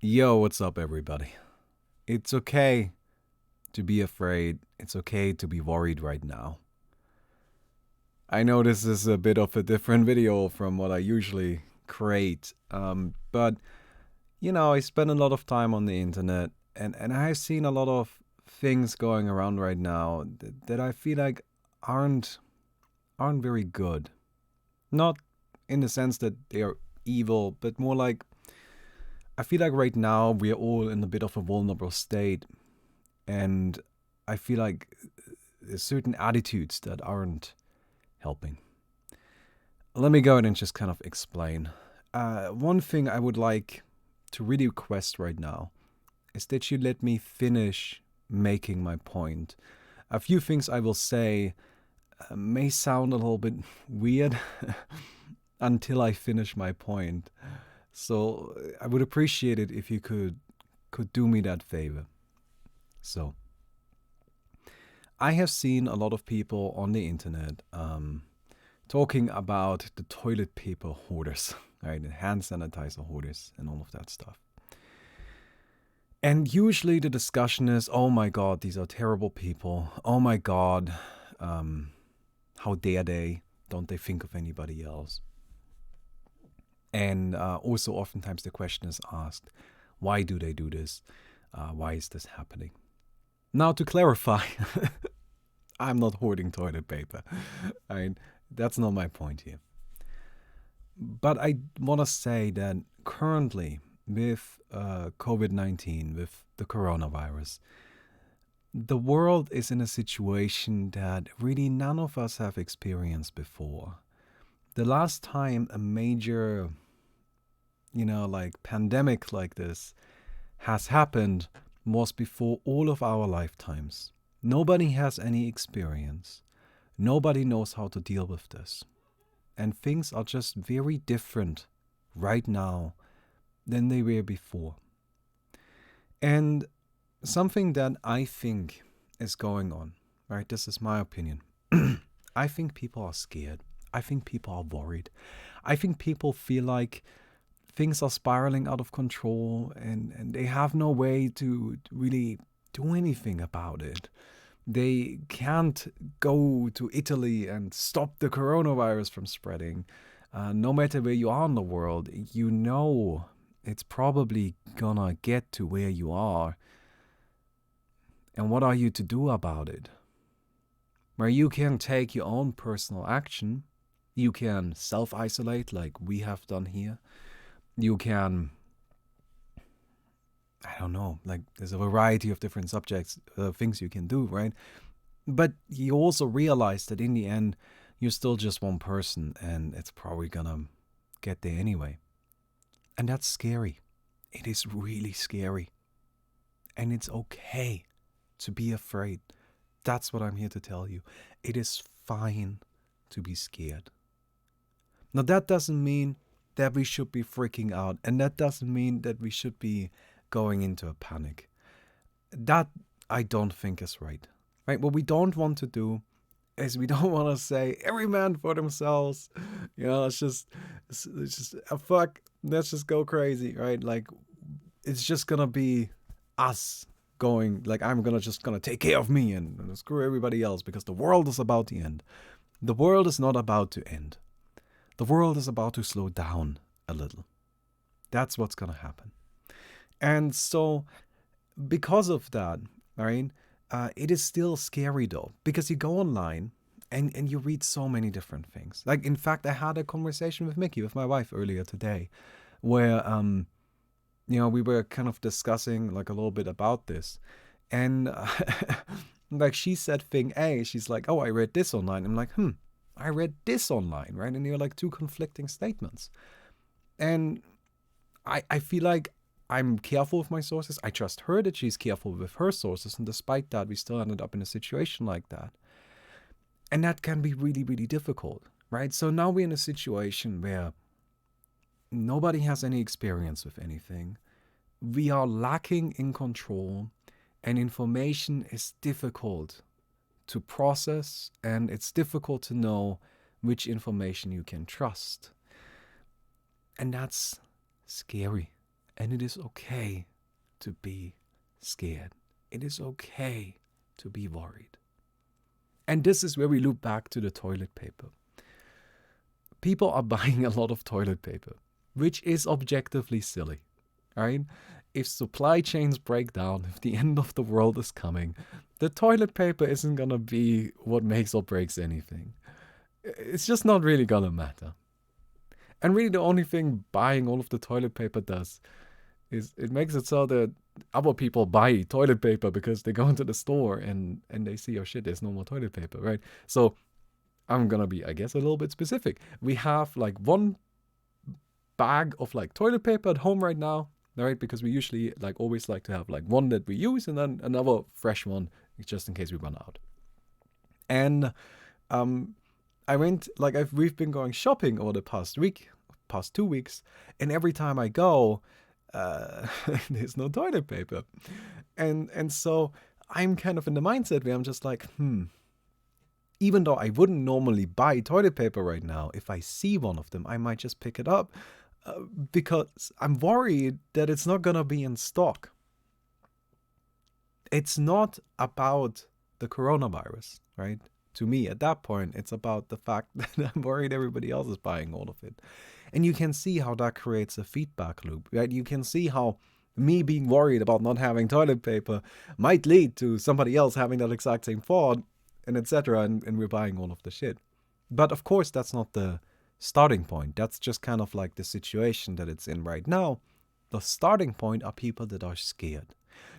Yo, what's up, everybody? It's okay to be afraid. It's okay to be worried right now. I know this is a bit of a different video from what I usually create, but I spend a lot of time on the internet, and I've seen a lot of things going around right now that I feel like aren't aren't very good. Not in the sense that they are evil, but more like I feel like right now we are all in a bit of a vulnerable state, and I feel like there's certain attitudes that aren't helping. Let me go ahead and just kind of explain. One thing I would like to really request right now is that you let me finish making my point. A few things I will say may sound a little bit weird until I finish my point. So I would appreciate it if you could do me that favor. So I have seen a lot of people on the internet talking about the toilet paper hoarders, right? And hand sanitizer hoarders and all of that stuff. And usually the discussion is, oh my God, these are terrible people. Oh my God, how dare they? Don't they think of anybody else? And also, oftentimes, the question is asked, why do they do this? Why is this happening? Now, to clarify, I'm not hoarding toilet paper. I mean, that's not my point here. But I want to say that currently, with COVID 19, with the coronavirus, the world is in a situation that really none of us have experienced before. The last time a major, like pandemic like this has happened was before all of our lifetimes. Nobody has any experience. Nobody knows how to deal with this. And things are just very different right now than they were before. And something that I think is going on, right? This is my opinion. I think people are scared. I think people are worried. I think people feel like things are spiraling out of control and they have no way to really do anything about it. They can't go to Italy and stop the coronavirus from spreading. No matter where you are in the world, it's probably gonna get to where you are. And what are you to do about it? Where you can take your own personal action, you can self isolate like we have done here. You can, I don't know, like there's a variety of different subjects, things you can do, right? But you also realize that in the end, you're still just one person and it's probably gonna get there anyway. And that's scary. It is really scary. And it's okay to be afraid. That's what I'm here to tell you. It is fine to be scared. Now, that doesn't mean that we should be freaking out, and that doesn't mean that we should be going into a panic. That I don't think is right. Right? What we don't want to do is we don't want to say every man for themselves. It's just fuck. Let's just go crazy, right? Like it's just gonna be us going. Like I'm gonna take care of me and screw everybody else because the world is about to end. The world is not about to end. The world is about to slow down a little. That's what's gonna happen. And so, because of that, right, it is still scary though, because you go online and you read so many different things. Like, in fact, I had a conversation with Mickey, with my wife, earlier today, where, we were kind of discussing like a little bit about this. And, like, she said thing A, she's like, oh, I read this online. I'm like, I read this online, right? And you're like two conflicting statements. And I feel like I'm careful with my sources. I trust her that she's careful with her sources. And despite that, we still ended up in a situation like that. And that can be really, really difficult, right? So now we're in a situation where nobody has any experience with anything. We are lacking in control, and information is difficult to process, and it's difficult to know which information you can trust. And that's scary. And it is okay to be scared. It is okay to be worried. And this is where we loop back to the toilet paper. People are buying a lot of toilet paper, which is objectively silly, right? If supply chains break down, if the end of the world is coming, the toilet paper isn't gonna be what makes or breaks anything. It's just not really gonna matter. And really the only thing buying all of the toilet paper does is it makes it so that other people buy toilet paper because they go into the store and they see, oh shit, there's no more toilet paper, right? So I'm gonna be, I guess, a little bit specific. We have like one bag of like toilet paper at home right now, right? Because we usually like always like to have like one that we use and then another fresh one just in case we run out. And I went like we've been going shopping over the past 2 weeks, and every time I go, there's no toilet paper, and so I'm kind of in the mindset where I'm just like, even though I wouldn't normally buy toilet paper right now, if I see one of them, I might just pick it up because I'm worried that it's not gonna be in stock. It's not about the coronavirus, right? To me, at that point, it's about the fact that I'm worried everybody else is buying all of it. And you can see how that creates a feedback loop, right? You can see how me being worried about not having toilet paper might lead to somebody else having that exact same thought, and etc. And we're buying all of the shit. But of course, that's not the starting point. That's just kind of like the situation that it's in right now. The starting point are people that are scared.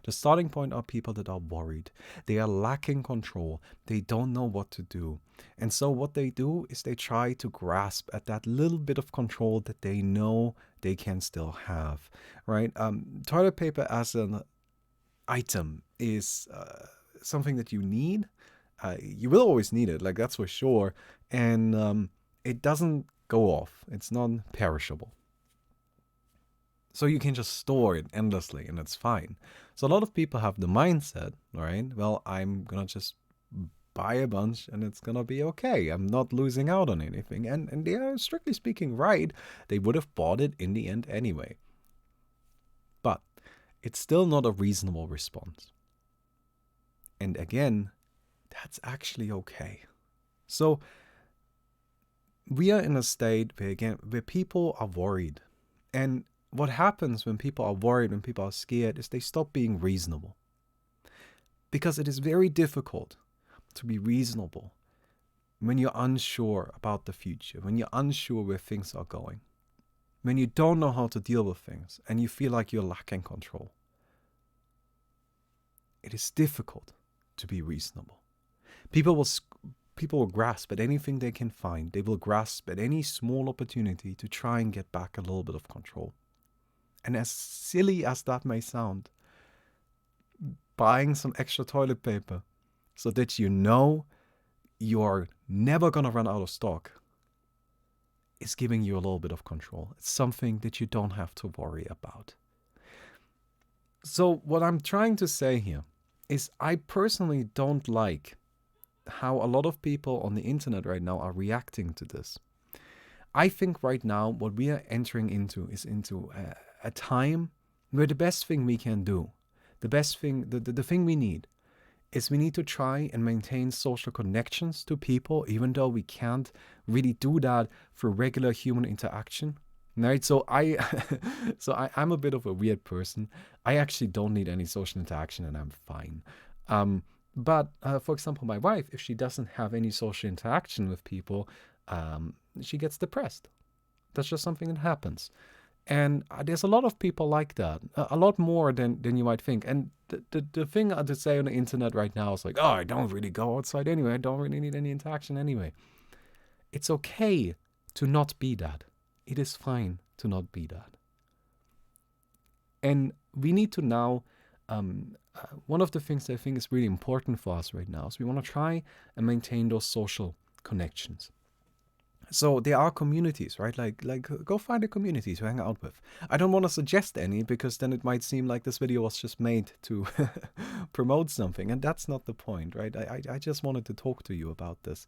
The starting point are people that are worried. They are lacking control. They don't know what to do. And so what they do is they try to grasp at that little bit of control that they know they can still have, right? Toilet paper as an item is something that you need. You will always need it, like that's for sure. And it doesn't go off. It's non-perishable. So you can just store it endlessly and it's fine. So a lot of people have the mindset, right? Well, I'm going to just buy a bunch and it's going to be okay. I'm not losing out on anything. And they are, strictly speaking, right. They would have bought it in the end anyway. But it's still not a reasonable response. And again, that's actually okay. So we are in a state where people are worried. And what happens when people are worried, when people are scared, is they stop being reasonable. Because it is very difficult to be reasonable when you're unsure about the future, when you're unsure where things are going, when you don't know how to deal with things and you feel like you're lacking control. It is difficult to be reasonable. People will grasp at anything they can find. They will grasp at any small opportunity to try and get back a little bit of control. And as silly as that may sound, buying some extra toilet paper so that you know you're never going to run out of stock is giving you a little bit of control. It's something that you don't have to worry about. So what I'm trying to say here is I personally don't like how a lot of people on the internet right now are reacting to this. I think right now what we are entering into is into a time where the best thing we can do, the thing we need, is we need to try and maintain social connections to people, even though we can't really do that through regular human interaction. Right? So I'm a bit of a weird person. I actually don't need any social interaction and I'm fine. But for example, my wife, if she doesn't have any social interaction with people, she gets depressed. That's just something that happens. And there's a lot of people like that, a lot more than you might think. And the thing to say on the internet right now is like, oh, I don't really go outside anyway. I don't really need any interaction anyway. It's okay to not be that. It is fine to not be that. And we need to now, one of the things that I think is really important for us right now is we want to try and maintain those social connections. So there are communities, right? Like go find a community to hang out with. I don't want to suggest any because then it might seem like this video was just made to promote something. And that's not the point, right? I just wanted to talk to you about this.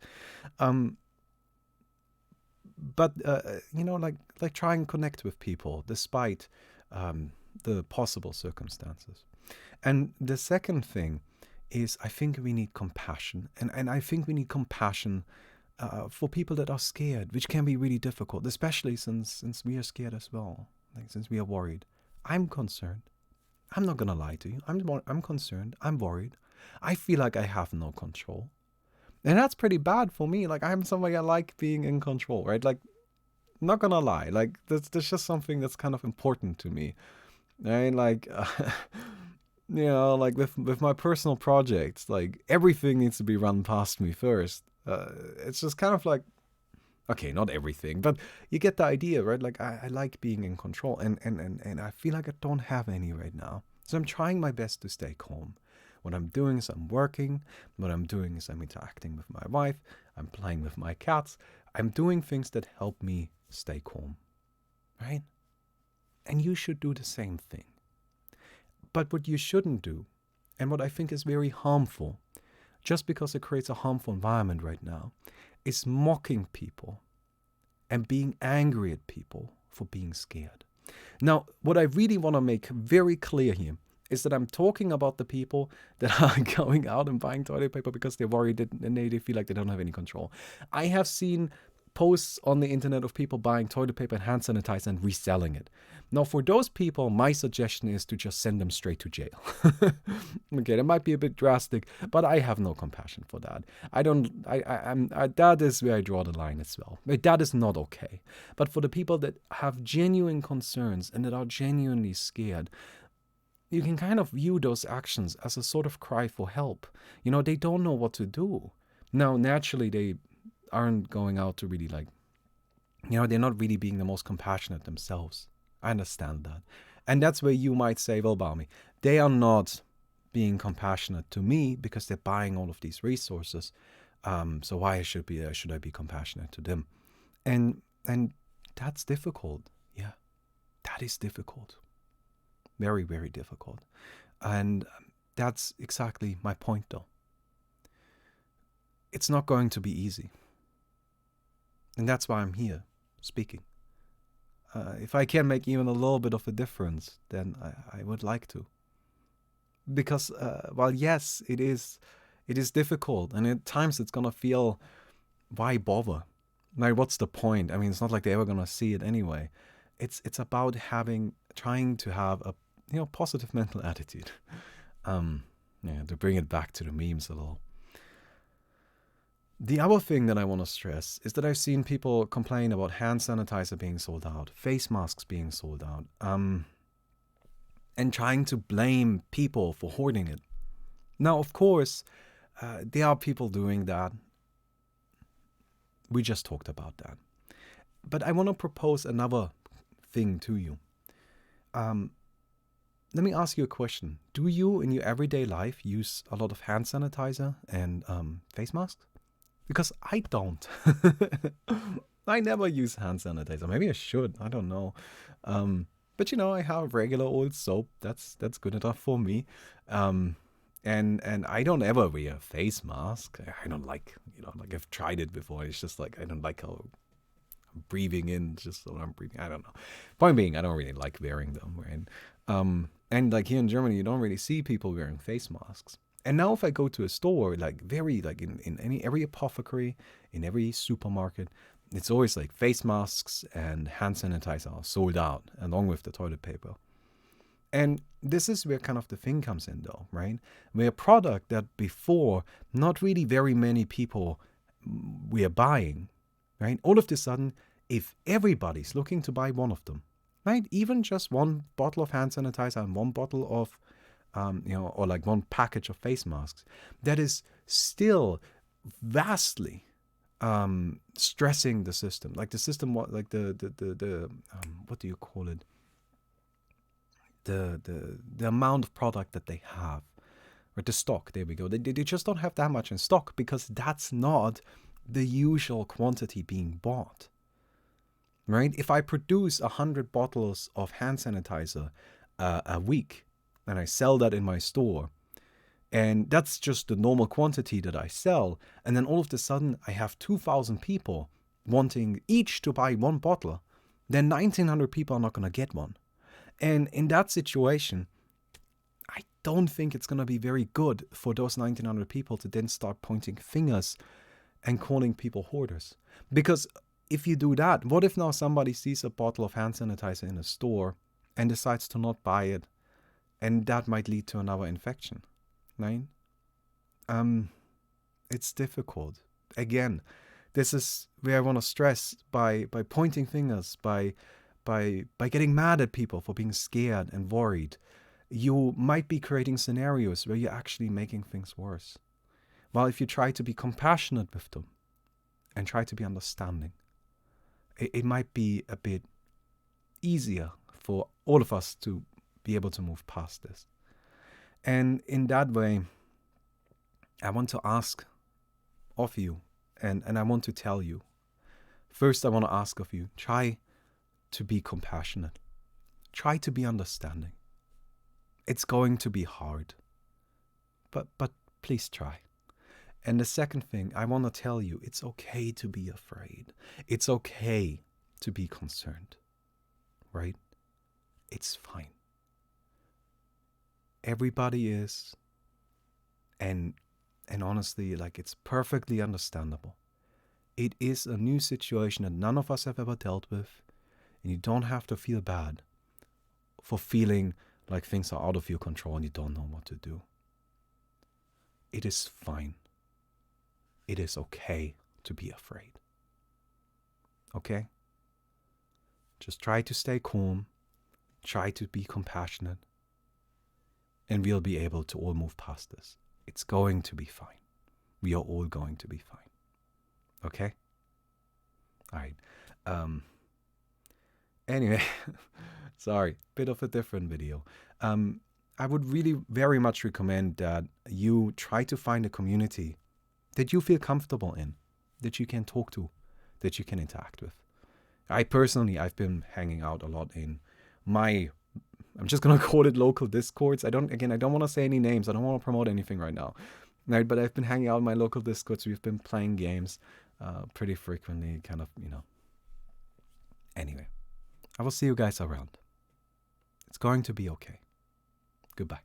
But, like try and connect with people despite the possible circumstances. And the second thing is, I think we need compassion. And I think we need compassion for people that are scared, which can be really difficult, especially since we are scared as well, like since we are worried. I'm concerned. I'm not gonna lie to you. I'm concerned. I'm worried. I feel like I have no control, and that's pretty bad for me. Like, I'm somebody, I like being in control, right? Like, not gonna lie, like that's just something that's kind of important to me, right? Like, like with my personal projects, like everything needs to be run past me first. It's just kind of like, okay, not everything, but you get the idea, right? Like, I like being in control, and I feel like I don't have any right now. So I'm trying my best to stay calm. What I'm doing is I'm working. What I'm doing is I'm interacting with my wife. I'm playing with my cats. I'm doing things that help me stay calm, right? And you should do the same thing. But what you shouldn't do, and what I think is very harmful, just because it creates a harmful environment right now, is mocking people and being angry at people for being scared. Now, what I really want to make very clear here is that I'm talking about the people that are going out and buying toilet paper because they're worried and they feel like they don't have any control. I have seen posts on the internet of people buying toilet paper and hand sanitizer and reselling it. Now, for those people, my suggestion is to just send them straight to jail. Okay, that might be a bit drastic, but I have no compassion for that. That is where I draw the line as well. That is not okay. But for the people that have genuine concerns and that are genuinely scared, you can kind of view those actions as a sort of cry for help. They don't know what to do. Now, naturally, they aren't going out to really they're not really being the most compassionate themselves. I understand that. And that's where you might say, well, Balmy, they are not being compassionate to me because they're buying all of these resources. So why should I be compassionate to them? And that's difficult. Yeah, that is difficult. Very, very difficult. And that's exactly my point, though. It's not going to be easy. And that's why I'm here, speaking. If I can make even a little bit of a difference, then I would like to. Because, while yes, it is difficult, and at times it's going to feel, why bother? Like, what's the point? I mean, it's not like they're ever going to see it anyway. It's about trying to have a positive mental attitude. To bring it back to the memes a little. The other thing that I want to stress is that I've seen people complain about hand sanitizer being sold out, face masks being sold out, and trying to blame people for hoarding it. Now, of course, there are people doing that. We just talked about that. But I want to propose another thing to you. Let me ask you a question. Do you, in your everyday life, use a lot of hand sanitizer and face masks? Because I don't. I never use hand sanitizer. Maybe I should. I don't know. But I have regular old soap. That's good enough for me. And I don't ever wear a face mask. I don't like, I've tried it before. It's just like, I don't like how I'm breathing in, just so I'm breathing. I don't know. Point being, I don't really like wearing them, right? And like here in Germany, you don't really see people wearing face masks. And now if I go to a store, in every apothecary, in every supermarket, it's always like face masks and hand sanitizer are sold out along with the toilet paper. And this is where kind of the thing comes in though, right? Where a product that before not really very many people were buying, right? All of a sudden, if everybody's looking to buy one of them, right? Even just one bottle of hand sanitizer and one bottle of or like one package of face masks, that is still vastly stressing the system. Like the system, what like the what do you call it? The amount of product that they have, or the stock. There we go. They just don't have that much in stock because that's not the usual quantity being bought. Right? If I produce 100 bottles of hand sanitizer a week, and I sell that in my store, and that's just the normal quantity that I sell, and then all of a sudden I have 2,000 people wanting each to buy one bottle, then 1,900 people are not going to get one. And in that situation, I don't think it's going to be very good for those 1,900 people to then start pointing fingers and calling people hoarders. Because if you do that, what if now somebody sees a bottle of hand sanitizer in a store and decides to not buy it, and that might lead to another infection, right? It's difficult. Again, this is where I want to stress, by pointing fingers, by getting mad at people for being scared and worried, you might be creating scenarios where you're actually making things worse. While if you try to be compassionate with them and try to be understanding, it might be a bit easier for all of us to be able to move past this. And in that way, I want to ask of you, and I want to tell you, first I want to ask of you, try to be compassionate. Try to be understanding. It's going to be hard, but please try. And the second thing I want to tell you, it's okay to be afraid. It's okay to be concerned, right? It's fine. Everybody is, and honestly, like, it's perfectly understandable. It is a new situation that none of us have ever dealt with, and you don't have to feel bad for feeling like things are out of your control and you don't know what to do. It is fine. It is okay to be afraid. Okay? Just try to stay calm. Try to be compassionate. And we'll be able to all move past this. It's going to be fine. We are all going to be fine. Okay? All right. Anyway, sorry, bit of a different video. I would really very much recommend that you try to find a community that you feel comfortable in, that you can talk to, that you can interact with. I've been hanging out a lot in my, I'm just going to call it local discords. I don't want to say any names. I don't want to promote anything right now. Right? But I've been hanging out in my local discords. We've been playing games pretty frequently, kind of, Anyway, I will see you guys around. It's going to be okay. Goodbye.